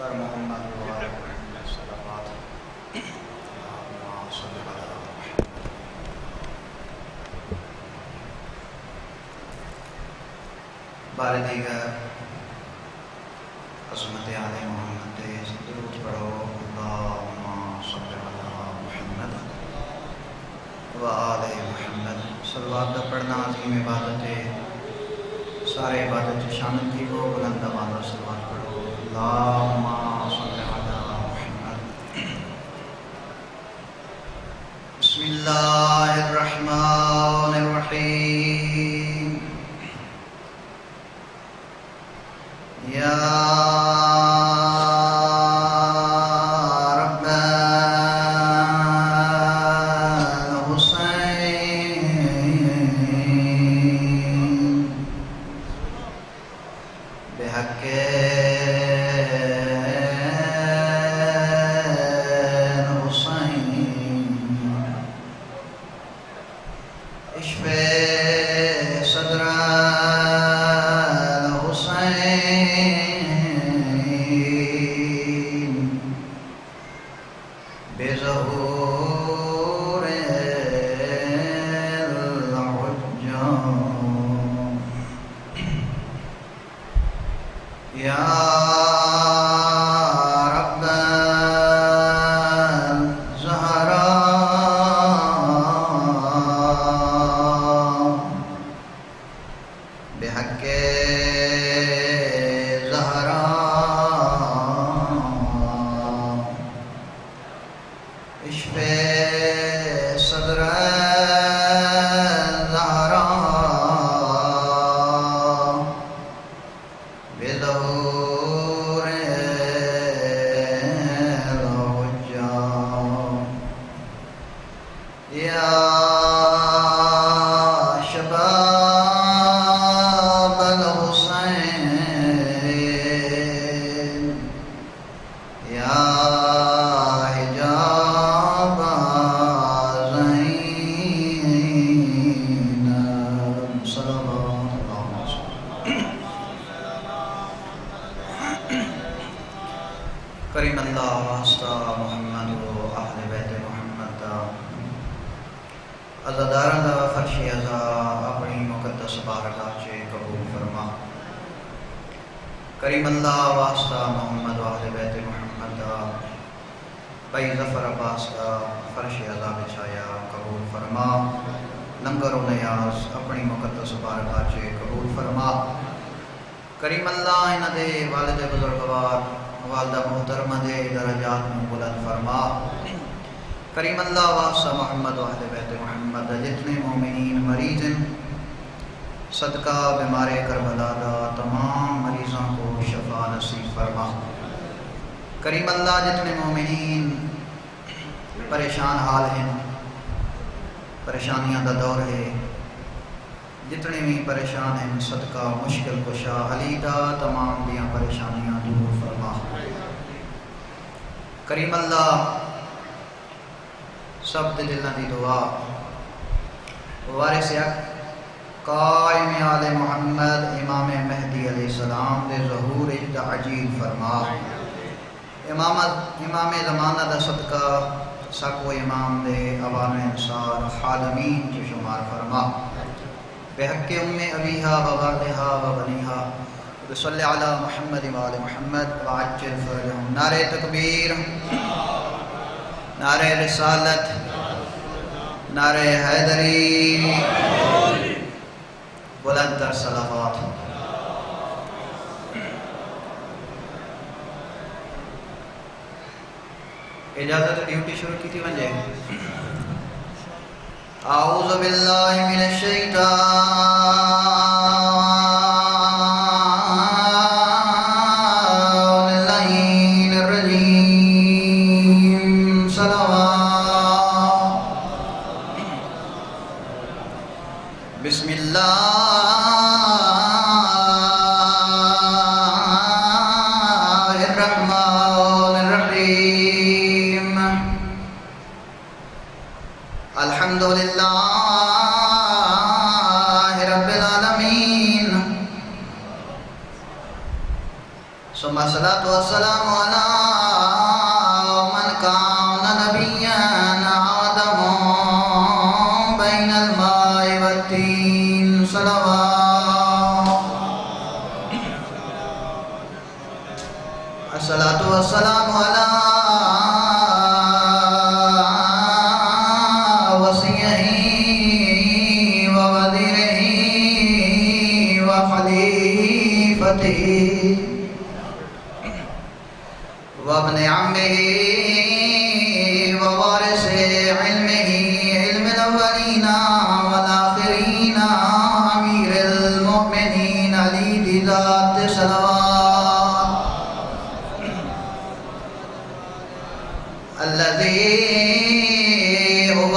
بر محمد وعلى محمد صلوات اللهم صل على محمد. بار دیگر عظمت آل محمد درود پڑھو. اللهم صل على محمد وآل محمد. صلوات کا پڑھنا عظیم عبادت ہے. سارے عبادت شامل تھی وہ بلند آواز صلوات پڑھو. اللهم صل على محمد. بسم اللہ الرحمن الرحیم. یا کریم اللہ واسطہ محمد و اہل بیت محمد عزاداران دا فرش عزا اپنی مقدس بارگاہ چے قبول فرما. کریم اللہ واسطہ محمد و اہل بیت محمد بھائی ظفر عباس کا فرش عزا بچھایا قبول فرما. لنگر و نیاز اپنی مقدس بارگاہ چے قبول فرما. کریم اللہ انہ دے والد بزرگوار والدہ محترمہ دے درجات میں بلند فرما. کریم اللہ واسطہ محمد و اہل بیت محمد جتنے مومنین مریض ہیں صدقہ بیمار کربلا دا تمام مریضوں کو شفا نصیب فرما. کریم اللہ جتنے مومنین پریشان حال ہیں، پریشانیاں دا دور ہے، جتنے بھی پریشان ہیں صدقہ مشکل کشا علی دا تمام دیاں پریشانیاں دور فرما. کریم اللہ سب دے دلوں دی دعا وارث قائم آل محمد امام مہدی علیہ السلام دے ظہور تعجیل فرما. امام زمانہ دا صدقہ سکو امام دے اوان انصار خادمین کی شمار فرما. بحق ام ابیہا ووالدہا وبنیہا وصلی علی محمد وآل محمد وعجل فرجہم. نعرہ تکبیر، نعرہ رسالت، نعرہ حیدری، بلند تر صلوات. اجازت ڈیوٹی شروع کی تھی ونجے. اعوذ باللہ من الشیطان اللعین الرجیم. صلوات. بسم اللہ الرحمن الرحیم. الحمد للہ الصلاة والسلام على من كان نبيا آدم بين الماء والتين صلوات. الصلاة والسلام على وصيه ووزيره وخليفته وابن عمه ووارث علمه علم الأولين والآخرين أمير المؤمنين علي ذات صلوات الذي هو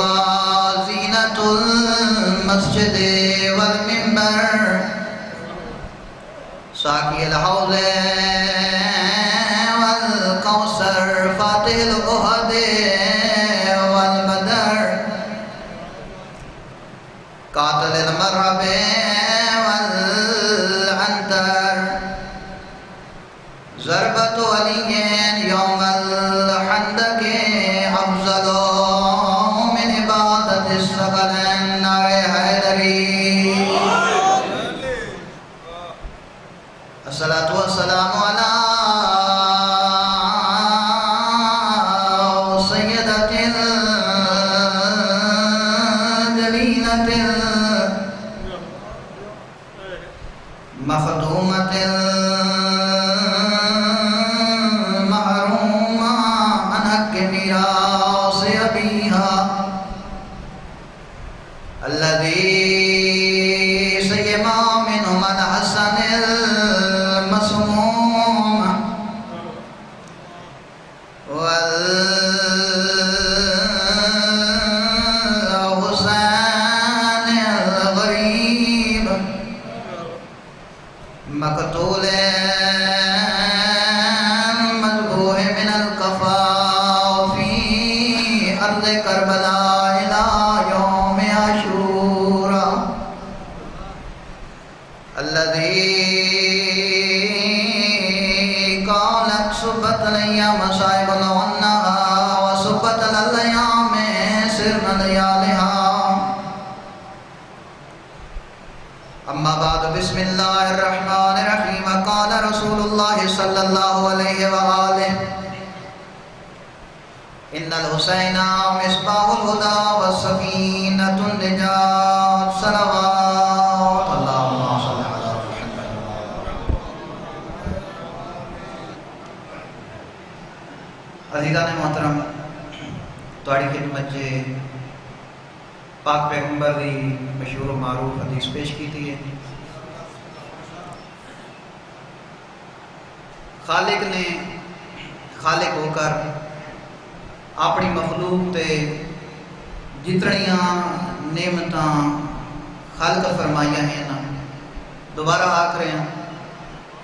زينة المسجد والمنبر ساقي الحوض والكوثر فاتح الأحد والبدر قاتل المرعب والعنتر ضربة علي يوم الخندق أفضل من عبادة الثقلين نار حيدري. الصلاة والسلام على سيدة جليلة مخدومة محرومة عن حق ميراث أبيها الذي سيما منهم الحسن المسموم والحسين الغريب مقتول مذبوح من القفا في أرض كربلاء إلى يوم عاشوراء الذي قالت سبت الأيام مصائب لونها وسبت الأيام سرن ليالها. أما بعد بسم الله الرحمن الرحيم. قال رسول الله صلى الله عليه وآله إن الحسين مصباح الهدى والسكينة النجاة صلوات اللهم صل على محمد. عزیزان محترم تواڈی خدمت چ پاک پیغمبر دی مشہور و معروف حدیث پیش کیتی ہے. خالق نے خالق ہو کر اپنی مخلوق تے جتنیاں نعمتاں خلق فرمائیاں ہیں نا دوبارہ آکھ رہے ہیں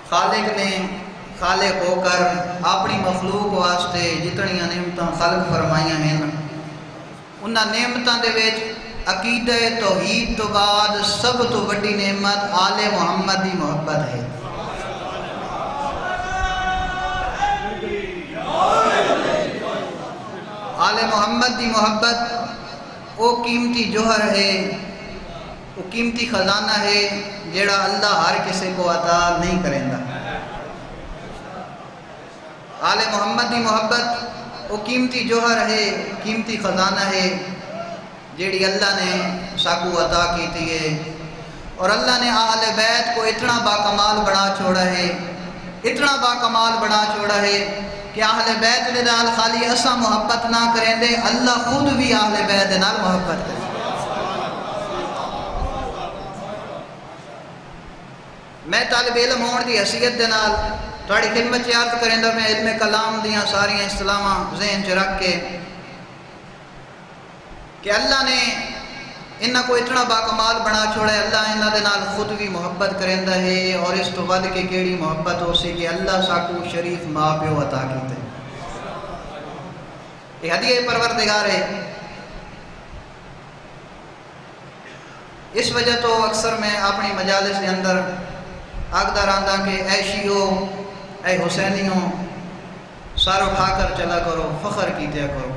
خالق نے خالق ہو کر اپنی مخلوق واسطے جتنیاں نعمتاں خلق فرمائیاں ہیں نا انہاں نعمتاں دے وچ عقیدہ توحید تو بعد سب تو بڑی نعمت آل محمد دی محبت ہے. آل محمد دی محبت وہ قیمتی جوہر ہے، وہ قیمتی خزانہ ہے جڑا اللہ ہر کسی کو عطا نہیں کریں گا. آل محمد دی محبت وہ قیمتی جوہر ہے، قیمتی خزانہ ہے جیڑی اللہ نے ساکو عطا کیتی ہے. اور اللہ نے آل بیت کو اتنا باکمال بنا چھوڑا ہے، اتنا باکمال بنا چھوڑا ہے کہ اہل بیت دے نال خالی اساں محبت نہ کریں دے اللہ خود بھی اہل بیت دے نال محبت کرے. میں طالب علم ہون دی حیثیت دے نال تھوڑی خدمت عرض کریں میں علم کلام دیاں ساریاں اصطلاحاں ذہن چ رکھ کے کہ اللہ نے انہاں کو اتنا باکمال بنا چھوڑا ہے. اللہ انہاں دے نال خود بھی محبت کریندا ہے اور اس تو ود کے کیڑی محبت ہو سی کہ اللہ ساکو شریف ماں پیو عطا کیتے. یہ ہدیہ پروردگار ہے. اس وجہ تو اکثر میں اپنی مجالس کے اندر آگدہ رہندا کہ ایشیو اے حسینیوں سر اٹھا کر چلا کرو، فخر کیتے کرو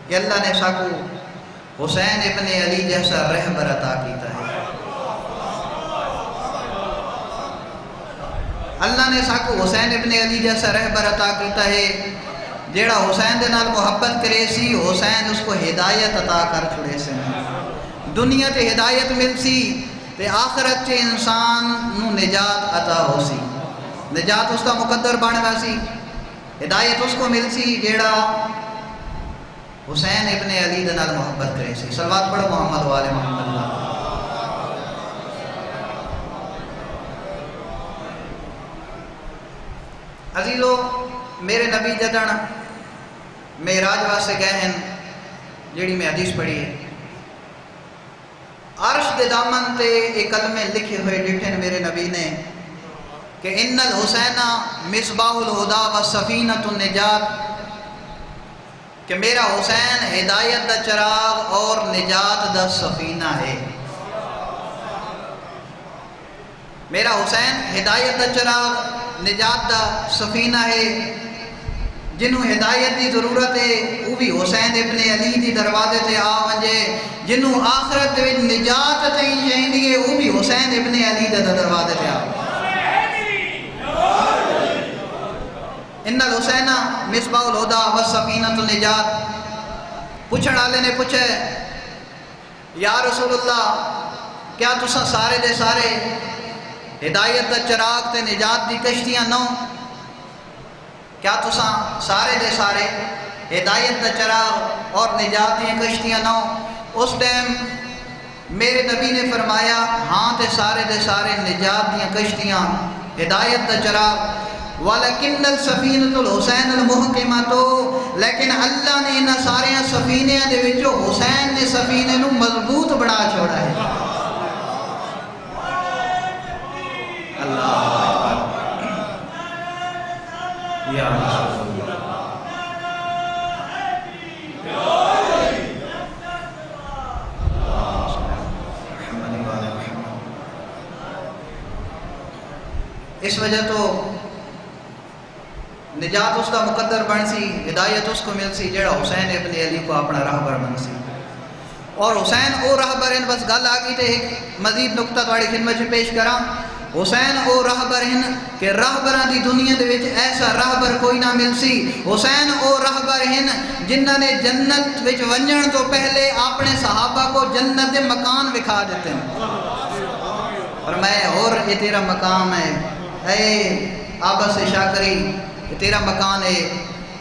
کہ اللہ نے ساکو حسین ابن علی جیسا رہبر عطا کیتا ہے۔ اللہ نے ساکو حسین ابن علی جیسا رہبر عطا کیتا ہے جیڑا حسین دے نال محبت کرے سی، حسین اس کو ہدایت عطا کر چھڑے سے۔ دنیا تے ہدایت مل سی تے آخرت چے انسان نو نجات عطا ہو سی، نجات اس کا مقدر بننا سی۔ ہدایت اس کو مل سی جیڑا حسین ابن علی دے نال محبت کرے سی۔ صلوات پڑھو محمد و آل محمد۔ عزیزو، میرے نبی جدن معراج واسطے گئے ہیں، جیڑی میں حدیث پڑھی ہے، عرش دے دامن تے ایک کلمے لکھے ہوئے ڈٹھن میرے نبی نے کہ ان الحسین مصباح الہدا و سفینۃ النجات، کہ میرا حسین ہدایت دا چراغ اور نجات دا سفینہ ہے۔ میرا حسین ہدایت دا چراغ، نجات دا سفینہ ہے۔ جنہوں ہدایت دی ضرورت ہے وہ بھی حسین ابن علی دی دروازے تے آ ونجے، جنہوں آخرت وچ نجات تے چاہیندی ہے وہ بھی حسین ابن علی دے دروازے تے آ۔ ان الحسین مصباح الہدا والسفینۃ النجات۔ پوچھن والے نے پوچھے یا رسول اللہ، کیا تساں سارے دے سارے ہدایت دا چراغ تے نجات دی کشتیاں نو؟ کیا تساں سارے دے سارے ہدایت دا چراغ اور نجات دی کشتیاں نو؟ اس ٹائم میرے نبی نے فرمایا ہاں تے سارے دے سارے نجات دی کشتیاں، ہدایت دا چراغ۔ وَلَكِنَّ السَّفِينَةُ الْحُسَيْنُ الْمُحْكِمَةُ، لیکن اللہ نے انہاں سارے سفینیاں دے وچوں حسین نے سفینے نو مضبوط بنا چھوڑا ہے۔ اللہ یا رسول اللہ۔ اس وجہ تو نجات اس کا مقدر بن سی، ہدایت اس کو مل سی جڑا حسین ابن علی کو اپنا راہبر بن سی۔ اور حسین او راہبر ہیں، بس گل آ گئی تے ایک مزید نقطہ تواڈی خدمت چ پیش کراں۔ حسین او راہبر ہیں کہ راہبراں دی دنیا دے وچ ایسا راہبر کوئی نہ مل سی۔ حسین او راہبر ہیں جنہاں نے جنت وچ ونجن تو پہلے اپنے صحابہ کو جنت دے مکان دکھا دیتے ہیں، فرمایا اور یہ تیرا مقام ہے، اے آبس شاکری یہ تیرا مکان ہے،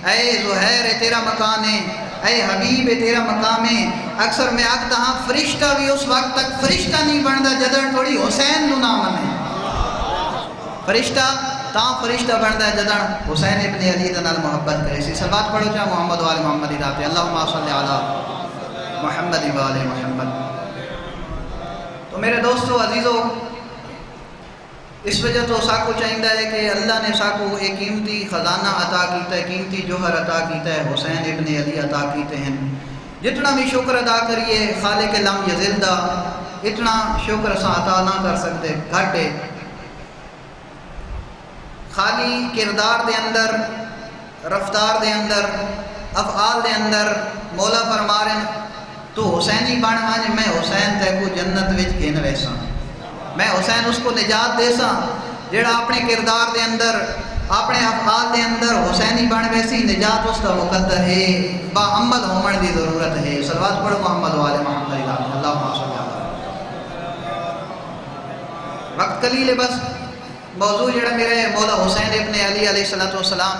اے زہیر یہ تیرا مکان ہے، اے حبیب یہ تیرا مقام ہے۔ اکثر میں آکھتا ہاں فرشتہ بھی اس وقت تک فرشتہ نہیں بنتا جدن تھوڑی حسین نو نہ منے۔ فرشتہ تاں فرشتہ بنتا جدن حسین ابن علی دے نال محبت کرے سی۔ صلوات پڑھو چاہ محمد و آل محمد ذات اللہم صلی علی محمد و آل محمد۔ تو میرے دوستو عزیزو، اس وجہ تو ساکو چاہیندہ ہے کہ اللہ نے ساکو ایک قیمتی خزانہ عطا کیتا ہے، قیمتی جوہر عطا کیتا ہے، حسین ابن علی عطا کیتے ہیں۔ جتنا بھی شکر ادا کریے خالق لم یزل دا، اتنا شکر اساں عطا نہ کر سکتے، گھٹ ہے۔ خالی کردار دے اندر، رفتار دے اندر، افعال دے اندر مولا فرما رہے ہیں تو حسینی بن ونج، میں حسین تے کو جنت وچ گھن ویساں، میں حسین اس کو نجات دے ساں جیڑا اپنے کردار دے اندر، اپنے افعال دے اندر حسینی بن ویسی، نجات اس کا مقدر ہے، با عمل ہومن دی ضرورت ہے۔ صلوات پڑھو محمد و آل محمد اللہم صلی علی۔ وقت قلیل ہے، بس موضوع جڑا میرے مولا حسین ابن علی علیہ السلام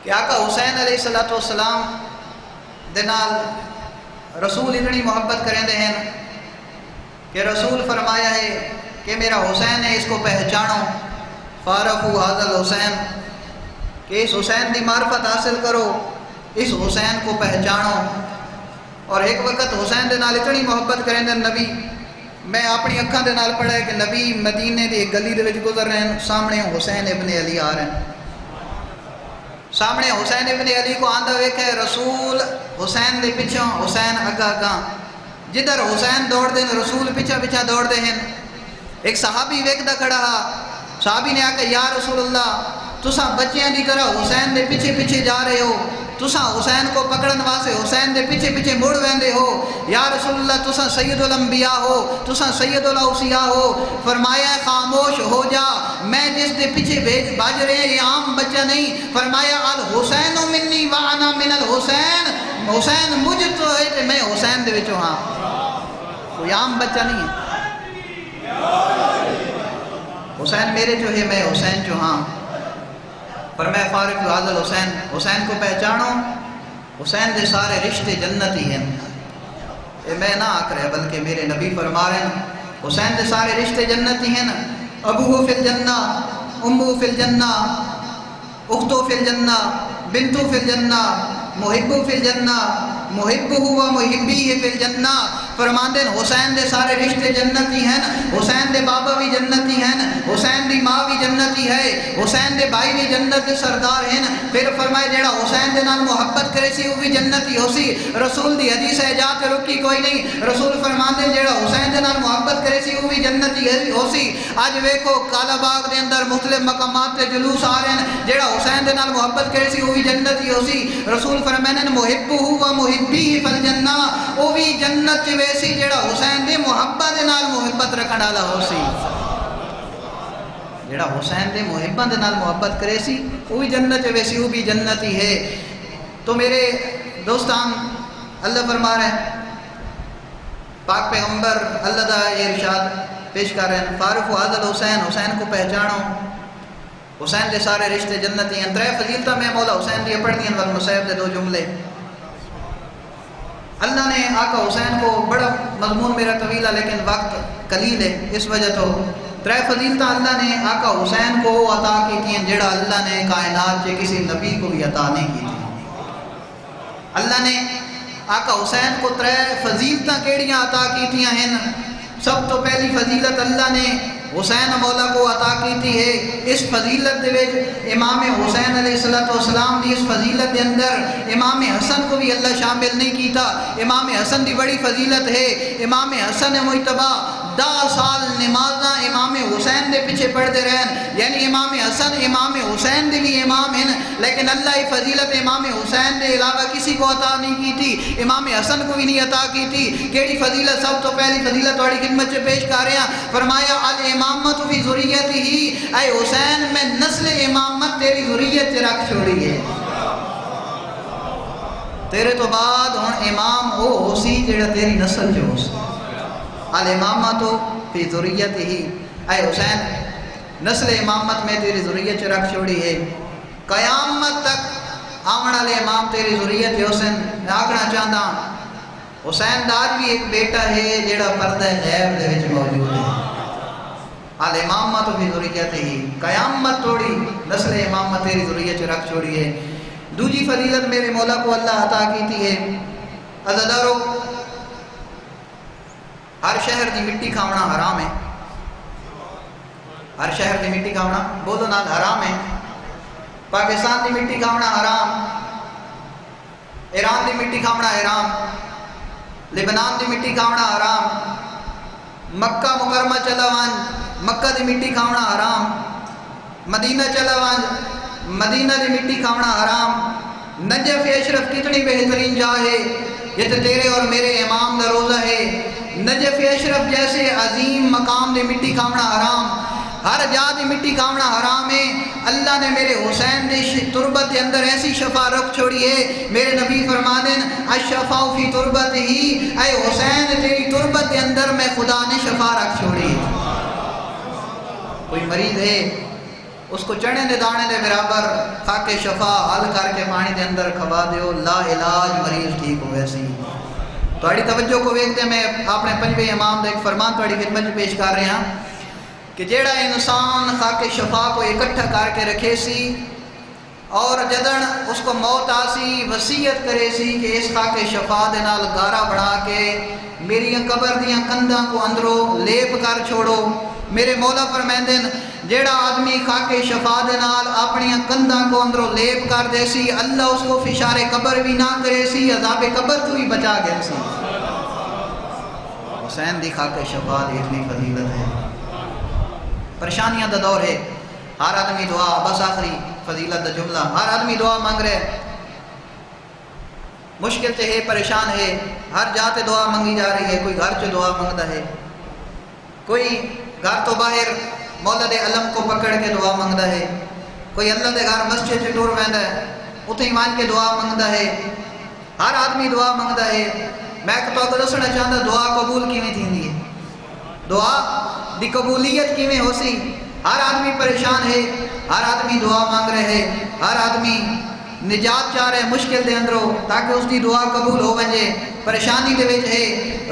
کہ آقا حسین علیہ السلام دے نال رسول اتنی محبت کریں دے ہیں کہ رسول فرمایا ہے کہ میرا حسین ہے، اس کو پہچانو، فارفو حاضر حسین، کہ اس حسین دی معرفت حاصل کرو، اس حسین کو پہچانو۔ اور ایک وقت حسین دے نال اتنی محبت کریں دے نبی، میں اپنی اکھاں دے نال پڑھا ہے کہ نبی مدینے دی ایک گلی دے وچ گزر رہے ہیں، سامنے حسین ابن علی آ رہے ہیں، سامنے حسین ابن علی کو آندہ ویکھے، رسول حسین دے پیچھے، حسین اگا اگا، جدھر حسین دوڑ دیں رسول پیچھا پیچھا دوڑ دے ہیں۔ ایک صحابی ویکھدا کھڑا ہا، صحابی نے آکھا یا رسول اللہ تساں بچیاں دی طرح حسین دے پیچھے پیچھے جا رہے ہو، تساں حسین کو پکڑن واسطے حسین دے پیچھے پیچھے مڑ ویندے ہو۔ یا رسول اللہ تساں سید الانبیاء ہو، تساں سید الاوصیاء ہو۔ فرمایا خاموش ہو جا، میں جس دے پیچھے بھاج رہے ہیں یہ عام بچہ نہیں۔ فرمایا الحسین منی وانا من الحسین، حسین مجھ تو ہے کہ میں حسین دے وچوں ہاں، کوئی عام بچہ نہیں ہے۔ حسین میرے جو ہے میں حسین جو ہاں۔ فرمایا فارق حاضر حسین، حسین کو پہچانو، حسین دے سارے رشتے جنتی ہیں۔ یہ میں نہ آکھ رہے بلکہ میرے نبی فرما رہے ہیں حسین دے سارے رشتے جنتی ہیں۔ ابوہ فی الجنہ، امہ فی الجنہ، اختو فی الجنہ، بنتو فی الجنہ، محبو فی الجنہ، محبہ و محبی فی الجنہ۔ فرماندے حسین دے سارے رشتے جنتی ہیں، حسین دے بابا بھی جنتی ہیں، حسین دی ماں بھی جنتی ہے، حسین دے بھائی بھی جنت دے سردار ہیں۔ پھر فرمائے جیڑا حسین دے نال محبت کرے سی وہ بھی جنتی ہو سی۔ رسول دی حدیث ہے جا تے رکی کوئی نہیں، رسول فرماندے جیڑا حسین دے نال محبت کرے سی وہ بھی جنتی ہو سی۔ اج ویکھو کالا باغ دے اندر مختلف مقامات تے جلوس آ رہے ہیں، جیڑا حسین دے نال محبت کرے سی وہ بھی جنتی ہو سی۔ رسول فرمانے محبہ و محبی فی الجنہ، وہ بھی جنت ویسی جیڑا حسین دے محبت دے نال محبت رکھن والا ہو سی۔ جیڑا حسین دے محبت دے نال محبت کرے سی وہ بھی جنت ویسی، وہ بھی جنتی ہے۔ تو میرے دوستان اللہ فرما رہے ہیں، پاک پیغمبر اللہ دا یہ ارشاد پیش کر رہے ہیں فارق حاضر حسین، حسین کو پہچانو، حسین دے سارے رشتے جنتی ہیں۔ ترے فضیلتاں میں مولا حسین دی پڑھنی ہیں والمصیب دے دو جملے۔ اللہ نے آقا حسین کو بڑا مضمون میرا طویل ہے لیکن وقت قلیل ہے، اس وجہ تو ترے فضیلتاں اللہ نے آقا حسین کو عطا کی ہیں جڑا اللہ نے کائنات کے کسی نبی کو بھی عطا نہیں کی تھی۔ اللہ نے آقا حسین کو ترے فضیلتاں کیڑیاں عطا کی ہیں۔ سب تو پہلی فضیلت اللہ نے حسین مولا کو عطا کی ہے۔ اس فضیلت دے وچ امام حسین علیہ السلام دی اس فضیلت دے اندر امام حسن کو بھی اللہ شامل نہیں کیتا۔ امام حسن دی بڑی فضیلت ہے، امام حسن مجتبیٰ 10 سال نمازاں امام حسین دے پیچھے پڑھتے رہن، یعنی امام حسن امام حسین دے بھی امام ہیں، لیکن اللہ یہ فضیلت امام حسین دے علاوہ کسی کو عطا نہیں کی تھی، امام حسن کو بھی نہیں عطا کی تھی۔ کیڑی فضیلت؟ سب تو پہلی فضیلت تھوڑی خدمت سے پیش کر رہے ہیں۔ فرمایا الامامت فی ذریتہ، اے حسین میں نسل امامت تیری ذریت سے رکھ چھوڑی ہے، تیرے تو بعد ہن امام او ہو سی جڑا تیری نسل جو ہو سی۔ الامامت فی ذریتہ، اے حسین نسل امامت میں تیری ذریت سے رکھ چھوڑی ہے، قیامت تک آمن والے امام تیری ذریت ہے۔ حسین میں آکھنا چاہتا حسین دا آج بھی ایک بیٹا ہے جڑا پردہ غیب دے وچ موجود ہے۔ الامامت فی ذریتہ، قیامت توڑی نسل امامت تیری ذریت سے رکھ چھوڑی ہے۔ دوسری فضیلت میرے مولا کو اللہ عطا کی ہے، عزادارو ہر شہر دی مٹی کھاونا حرام ہے، ہر شہر دی مٹی کھاونا بولو نال حرام ہے۔ پاکستان دی مٹی کھاونا حرام، ایران دی مٹی کھاونا حرام، لبنان دی مٹی کھاونا حرام، مکہ مکرمہ چلا وانج مکہ دی مٹی کھاونا حرام، مدینہ چلا وانج مدینہ دی مٹی کھاونا حرام۔ نجف اشرف کتنی بہترین جا ہے، یہ تو تیرے اور میرے امام دا روزہ ہے۔ نجف اشرف جیسے عظیم مقام دی مٹی کھاونا حرام، ہر جا دی مٹی کھاونا حرام ہے۔ اللہ نے میرے حسین دی تربت کے اندر ایسی شفا رکھ چھوڑی ہے، میرے نبی فرما دیں الشفاء فی تربت ہی، اے حسین تیری تربت کے اندر میں خدا نے شفا رکھ چھوڑی۔ کوئی مریض ہے اس کو چنے دے دانے دے برابر خاک شفا حل کر کے پانی دے اندر کھوا دیو، لا علاج مریض ٹھیک ہوئے سی۔ تھوڑی توجہ کو ویکھتے میں اپنے پنجویں امام دے ایک فرمان تھوڑی خدمت میں پیش کر رہے ہیں کہ جیڑا انسان خاک شفا کو اکٹھا کر کے رکھے سی اور جدن اس کو موت آسی وصیت کرے سی کہ اس خاک شفا دے نال گارا بنا کے میری قبر دیاں کنداں کو اندروں لیپ کر چھوڑو، میرے مولا فرمائندے جیڑا آدمی خاک شفا دے نال اپنی کنداں کو اندروں لیپ کر دے سی، اللہ اس کو فشار قبر بھی نہ کرے سی، عذاب قبر تو بھی بچا گیا سی۔ حسین دی خاک شفا دی اتنی فضیلت ہے۔ پریشانیاں دا دور ہے، ہر آدمی دعا بس آخری فضیلت دا جملہ. ہر آدمی دعا مانگ رہے ہیں، مشکل تے ہے، پریشان ہے، ہر جاتے دعا منگی جا رہی ہے. کوئی گھر چ دعا منگتا ہے، کوئی گھر تو باہر مولد علم کو پکڑ کے دعا منگتا ہے، کوئی اللہ دے گھر مسجد سے ٹور ویندا ہے اتنے ہی مان کے دعا منگتا ہے. ہر آدمی دعا منگتا ہے. میں تو دسنا چاہتا دعا قبول کیویں تھیندی ہے، دعا دی قبولیت کیویں ہو سی. ہر آدمی پریشان ہے، ہر آدمی دعا مانگ رہے ہے، ہر آدمی نجات چاہ رہے مشکل دے اندروں تاکہ اس کی دعا قبول ہو ونجے. پریشانی دے وچ ہے،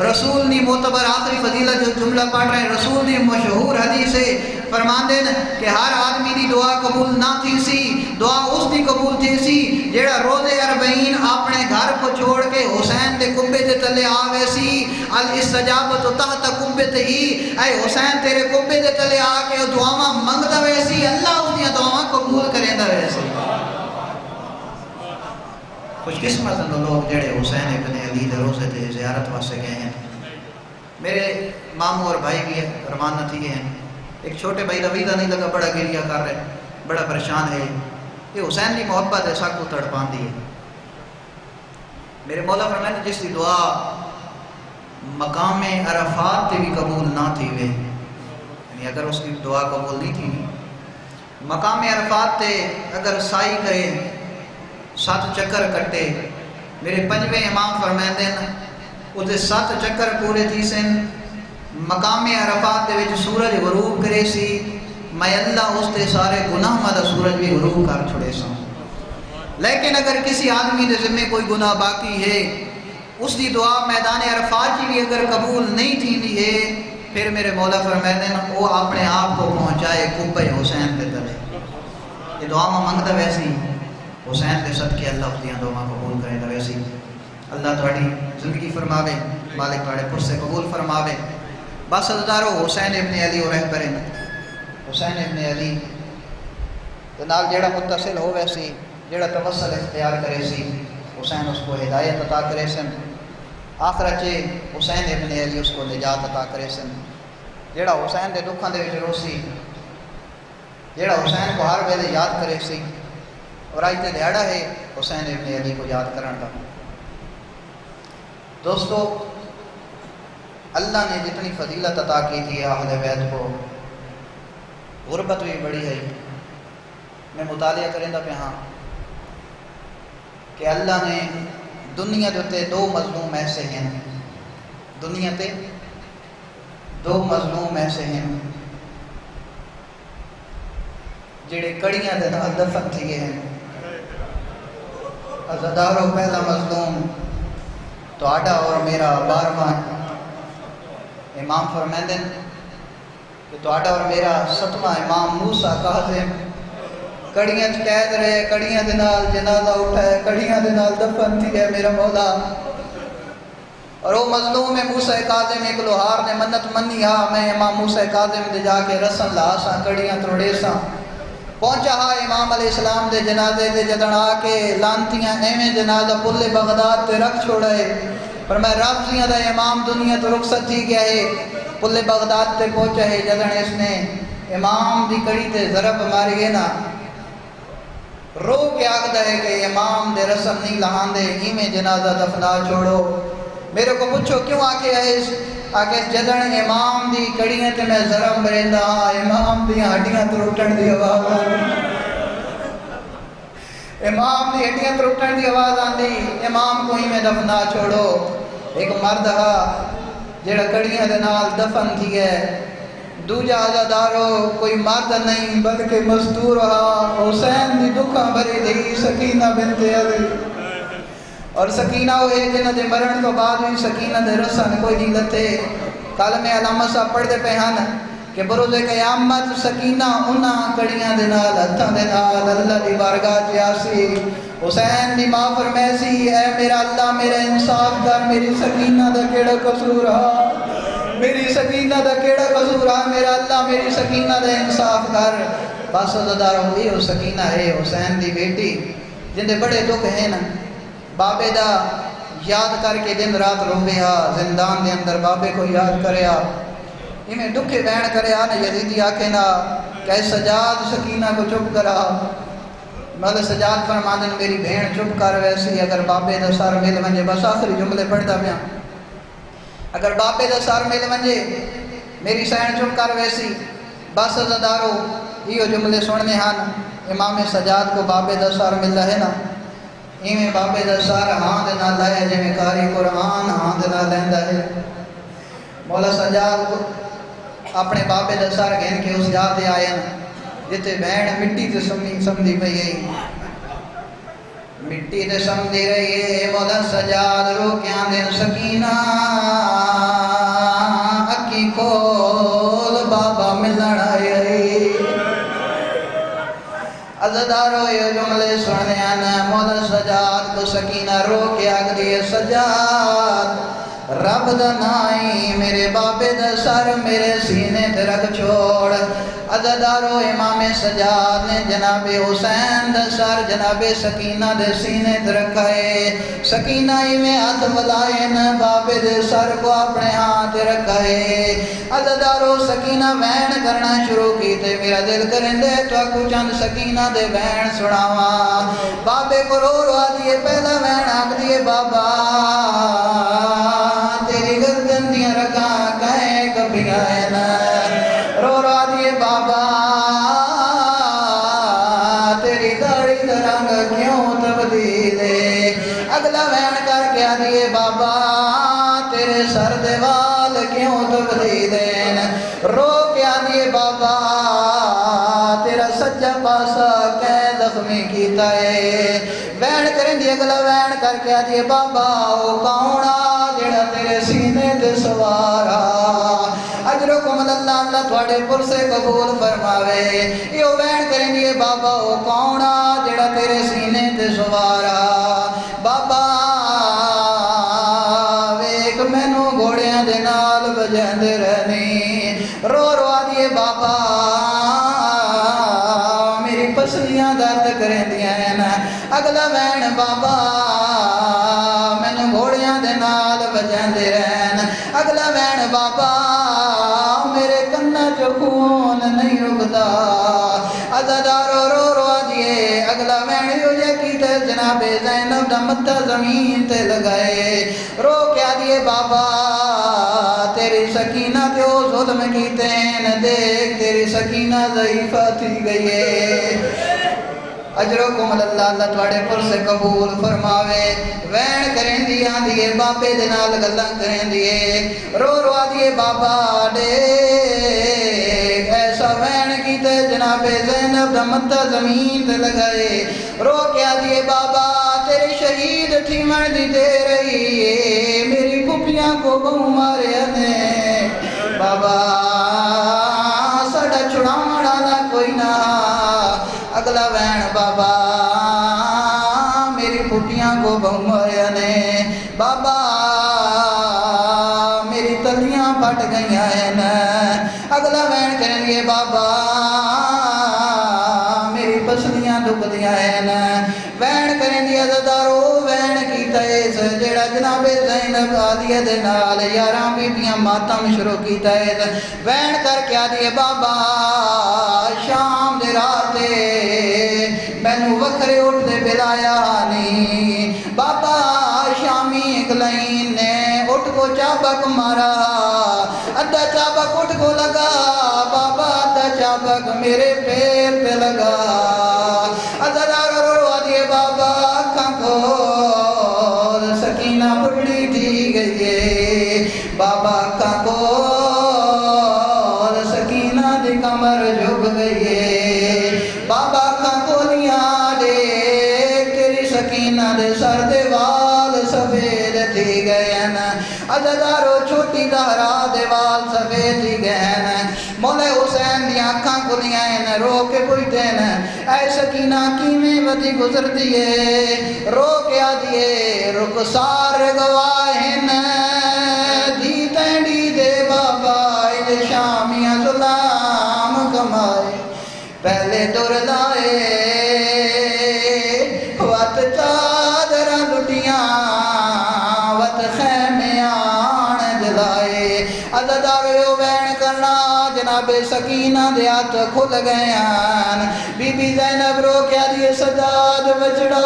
رسول دی معتبر آخری فضیلت جو جملہ پڑھ رہے ہیں، رسول دی مشہور حدیث ہے، فرماندے ہیں کہ ہر آدمی دی دعا قبول نہ تھی سی، دعا اس دی قبول تھی سی جیڑا روزے 40 اپنے گھر کو چھوڑ کے حسین دے کبے دے تلے آوے سی. الاستجابت تحت کبت ہی، اے حسین تیرے کبے دے تلے آ کے دعاواں منگدا وے سی، اللہ اس دی دعاواں قبول کریندا وے سی. خوش قسمت ہیں لوگ جڑے حسین ابن علی دے روزے تے زیارت واسطے گئے ہیں. میرے ماموں اور بھائی بھی روانہ تھی گئے ہیں. ایک چھوٹے بھائی دا ویزا نہیں لگا، بڑا گریہ کر رہے، بڑا پریشان ہے. یہ حسین کی محبت ہے، سب کو تڑپاندی ہے. میرے مولا فرمائے جس کی دعا مقام عرفات تے بھی قبول نہ تھی وے، یعنی اگر اس کی دعا قبول نہیں تھی، مقام عرفات تے اگر سائی کرے 7 چکر کٹے، میرے 5ویں امام فرمائندے ہیں اسے 7 چکر پورے تھی سن، مقام عرفات دے وچ سورج غروب کرے سی، میں اللہ اس تے سارے گناہ مادا سورج بھی غروب کر چھڑے سا. لیکن اگر کسی آدمی دے ذمے کوئی گناہ باقی ہے، اس دی دعا میدان عرفات کی بھی اگر قبول نہیں تھی ہے، پھر میرے مولا فرمائندے ہیں وہ اپنے آپ کو پہنچائے قبہ حسین دے تلے. یہ دعا میں منگتا ویسی حسین دے صدقے اللہ اس دیاں دعا قبول کرے. ویسی اللہ تھوڑی زندگی فرماوے، مالک تھوڑے پرسے قبول فرماوے. بس ادارو حسین ابن علی اور رہبر حسین ابن علی دے نال جیڑا متصل ہو ویسی، جیڑا توسل اختیار کرے سی، حسین اس کو ہدایت عطا کرے سن. آخرت حسین ابن علی اس کو نجات عطا کرے سن. جیڑا حسین دے دکھاں دے وچ روسی، جیڑا حسین کو ہر ویلے یاد کرے سی، اور آج تے دیہڑا ہے حسین ابن علی کو یاد کرن دا. دوستو اللہ نے جتنی فضیلت عطا کی تھی اہل بیت کو، غربت بھی بڑی ہے. میں مطالعہ کریندا پہ ہاں کہ اللہ نے دنیا دے 2 مظلوم ایسے ہیں، دنیا تے 2 مظلوم ایسے ہیں جڑے کڑیاں دے نال دفن تھی گئے ہیں. عزادارو پہلا مظلوم تو آڈا اور میرا 12واں امام فرمائندے کہ تو آڈا اور میرا 7واں امام موسیٰ کاظم کڑیاں قید رہے، کڑیاں دے نال جنازہ اٹھائے، کڑیاں دے نال دفن تھی ہے میرا مولا. اور وہ مظلوم ہے موسیٰ کاظم ایک لوہار نے منت منی ہا میں امام موسیٰ کاظم دے جا کے رسن لا سا کڑیاں تروڑے سا. پہنچا ہا امام علیہ السلام دے جنازے دے جدن آ کے لانتیاں ایویں جنازہ پل بغداد تے رکھ چھوڑے. پر میں رابطیاں دا امام دنیا تو رخصت تھی گیا ہے، پل بغداد تے پہنچا ہے جدن اس نے امام دی کڑی تے ضرب ماری ہے نا، رو کے آگدہ ہے کہ امام دے رسم نہیں لہان دے ہی جنازہ دفنا چھوڑو. میرے کو پوچھو کیوں آکے آکے جدن امام دی کڑیاں تے میں ضرب مریندا امام دی ہڈیاں تروٹن دی آواز امام دی ہڈیاں تروٹن دی آواز آندی، امام کو ہی میں دفنا چھوڑو. ایک مرد ہا جڑا کڑیاں دے نال دفن تھی ہے، دوجا عزادارو کوئی مرد نہیں بلکہ مزدور ہا، حسین دی دکھاں بھری دی سکینہ بنت علی. اور سکینہ ہوئے جنہ دے مرن تو بعد بھی سکینہ دے رسن کوئی نہیں لتے. کالم علامت صاحب پڑھ دے پہن کہ بروز قیامت سکینہ انہاں کڑیاں دے نال ہتھاں دے نال اللہ دی بارگاہ جاسی. حسین دی ماں فرمیسی اے میرا اللہ میرا انصاف کر، میری سکینہ دا کیڑا قصور ہا، میری سکینہ دا کیڑا قصور ہا، میرا اللہ میری سکینہ دا انصاف کر. بس عزادار ہوئی وہ سکینہ ہے حسین دی بیٹی جن دے بڑے دکھ ہیں نا، بابے دا یاد کر کے دن رات روے ہا، زندان دے اندر بابے کو یاد کرے ہا، انہیں دکھے بین کرے ہا نا. یزیدی آکھے نا کہ سجاد سکینہ کو چپ کرا، مولا سجاد فرماندن میری بھین چپ کر ویسی اگر بابے دا سر مل ونجے بس آخری جملے پڑھدا پیا اگر بابے دا سر مل ونجے میری سین چپ کر ویسی بس عزادارو یہ جملے سننے ہن امام سجاد کو بابے دا سر مل ہے نا ایویں بابے دا سر ہاں دے نال لائے جویں قاری قرآن ہاں دے نال لیندا ہے مولا سجاد کو اپنے بابے دا سر گھن کے اس جا تے آئے جتے بہن مٹی تے سمدھی پئی ہے مٹی تے سمدھی رہی ہے مولا سجاد روکیاں دن سکینہ اکی کھول بابا ملن آئے عزدارو یہ جملے سننے آنا مولا سجاد کو سکینہ روکے آگلی سجاد رب دا نائی میرے بابے دا سر میرے سینے تے رکھ چھوڑ عزدارو امام سجاد نے جناب حسین دا سر جناب سکینہ دے سینے تے رکھائے سکینہ میں ہاتھ ملائے نا بابے دے سر کو اپنے ہاتھ رکھائے عزدارو سکینہ وین کرنا شروع کی تے میرا دل کریں دے تو اکو چند سکینہ دے وین سناوا بابے کو رو رو آدھئے پہلا وین آگ دیئے بابا تیری گردن دیا رکھا کہیں کبھی آئے نا رو رو آدھئے بابا تیری داڑی درنگ کیوں تبدیل ہے اگلا وین کر کے آدھئے بابا تیرے سر دیوال کیوں تبدیل ہے رو کے آدھئے بابا تیرا سجا پاسا کہیں زخمی کیتا ہے وین کریں دی اگلا وین کر کے آدھئے بابا او کونہ جڑا تیرے سینے دے سوارا اجرکم اللہ اللہ تھوڑے پر سے قبول فرماوے یہ وین کریں دیئے بابا او کونہ جڑا تیرے سینے دے سوارا بابا ویک مینوں گھوڑیاں دے نال بجند رہنی رو رو آدھئے بابا میری پسلیاں درد کریں دیا ہے نا اگلا وین بابا مینوں گھوڑیاں دے نال بجندے رہن اگلا وین بابا میرے کنہ جو خون نہیں رکدا عزادارو رو رو آدھئے اگلا وین یو جے کیتے جناب زینب دا متھا زمین تے لگائے رو کے آدھئے بابا تیری سکینہ تے او ظلم کیتے ہیں دیکھ تیری سکینہ ضعیفہ تھی گئی ہے اجرکم اللہ اللہ تھوڑے پر سے قبول فرماوے وین کریں دیا دیئے بابے دنال گلن کریں دیئے رو رو دیئے بابا دیکھ ایسا وین کیتے جناب زینب دا متھا زمین تے لگائے رو کیا دیئے بابا تیرے شہید تھی مردی دے رہی ہے میری پپیاں کو بہو مارے نے بابا سڑا چھڑانا نہ کوئی نہ اگلا وین بابا میری پھوٹیاں کو بہمایا نے بابا میری تلیاں پھٹ گئیاں ہیں اگلا وین کریں گے بابا میری پسلیاں دکھ دیا ہیں وین کریں گے عزدارو وین کی تیس جیڑا جناب زینب آدھیے دے نال یاراں بیٹیاں ماتم شروع کی تیس وین کر کے آدھیے بابا شام دے راتے مینو وکھرے اٹھ دے بلایا نہیں بابا شامی اگلین نے اٹھ کو چابک مارا ادھا چابک اٹھ کو لگا بابا ادھا چابک میرے پیر پہ لگا ادھا رو رو آدھیے بابا اکھاں کھول سکینہ بڑی تھی گئی ہے بابا اکھاں کھول سکینہ دی کمر جھک گئی ہے بابا اکھاں کھولیاں دیکھ تیری سکینہ دے سر دے وال سفید تھی گئے ہیں عزدارو چھوٹی دہرا دے وال سفید تھی گئے ہیں مولا حسین دی آنکھاں کھولیاں ہیں رو کے پوچھتے ہیں اے سکینہ کیویں ودی گزر دیئے رو کے آدھیے رخسار گواہن دی تینڈی دے بابا اے شامیاں ظلام کمائے پہلے دور لائے وقت چادر لٹیاں وقت خیمے آن جلائے عزدارو وین کرنا جناب سکینہ دے ہاتھ کھل گئے ہیں بی بی زینب رو کیا دیے سجاد بچڑا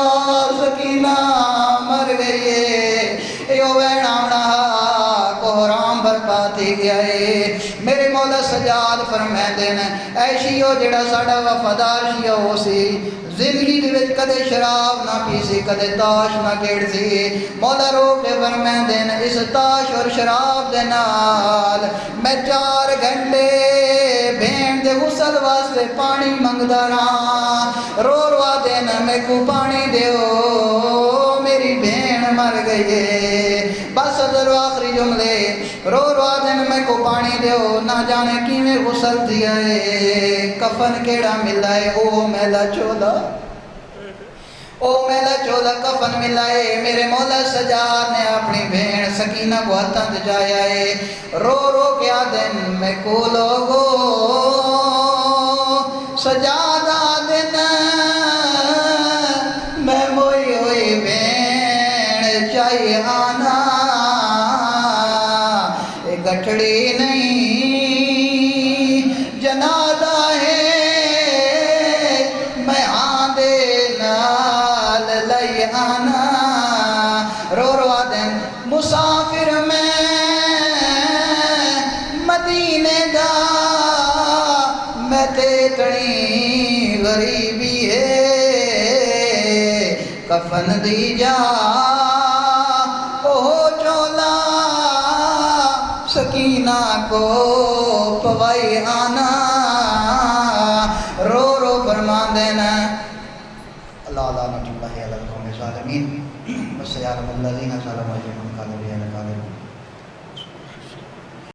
سکینہ مر گئی ہے یو ویناونا کوہرام برپا تھی گیا ہے میرے مولا سجاد فرمائے دینا اے شیعو جڑا ساڑا وفادار شیعو ہو سی زندگی دی وچ کدے شراب نہ پیسی کدے تاش نہ کھیڑ سی مولا رو کے فرمائے دینا اس تاش اور شراب دے نال میں 4 گھنٹے بھین دے غسل واسطے پانی منگدا رہا رو روا دینا میں کو پانی دیو میری بھین مر گئی ہے بس حضر آخری جملے رو روا دینا میں کو پانی دیو نہ جانے کی میں غسل دیا ہے کفن کیڑا ملا ہے او میلا چولا کفن ملا ہے میرے مولا سجاد نے اپنی بہن سکینہ کو ہاتھ جایا ہے رو رو کیا دن میں کو لوگو سجاد دن میں موئی ہوئی بہن چاہیے آنا گٹھڑی نہیں جنازہ ہے میں آدھے نال لئی آنا رو رو دن مسافر میں مدینے دا میں تیتڑی غریبی ہے کفن دی جا سکینہ کو پوائی آنا رو رو فرمان دینا اللہ لعنت اللہ علی القوم الظالمین والسلام علی الذین ظلموا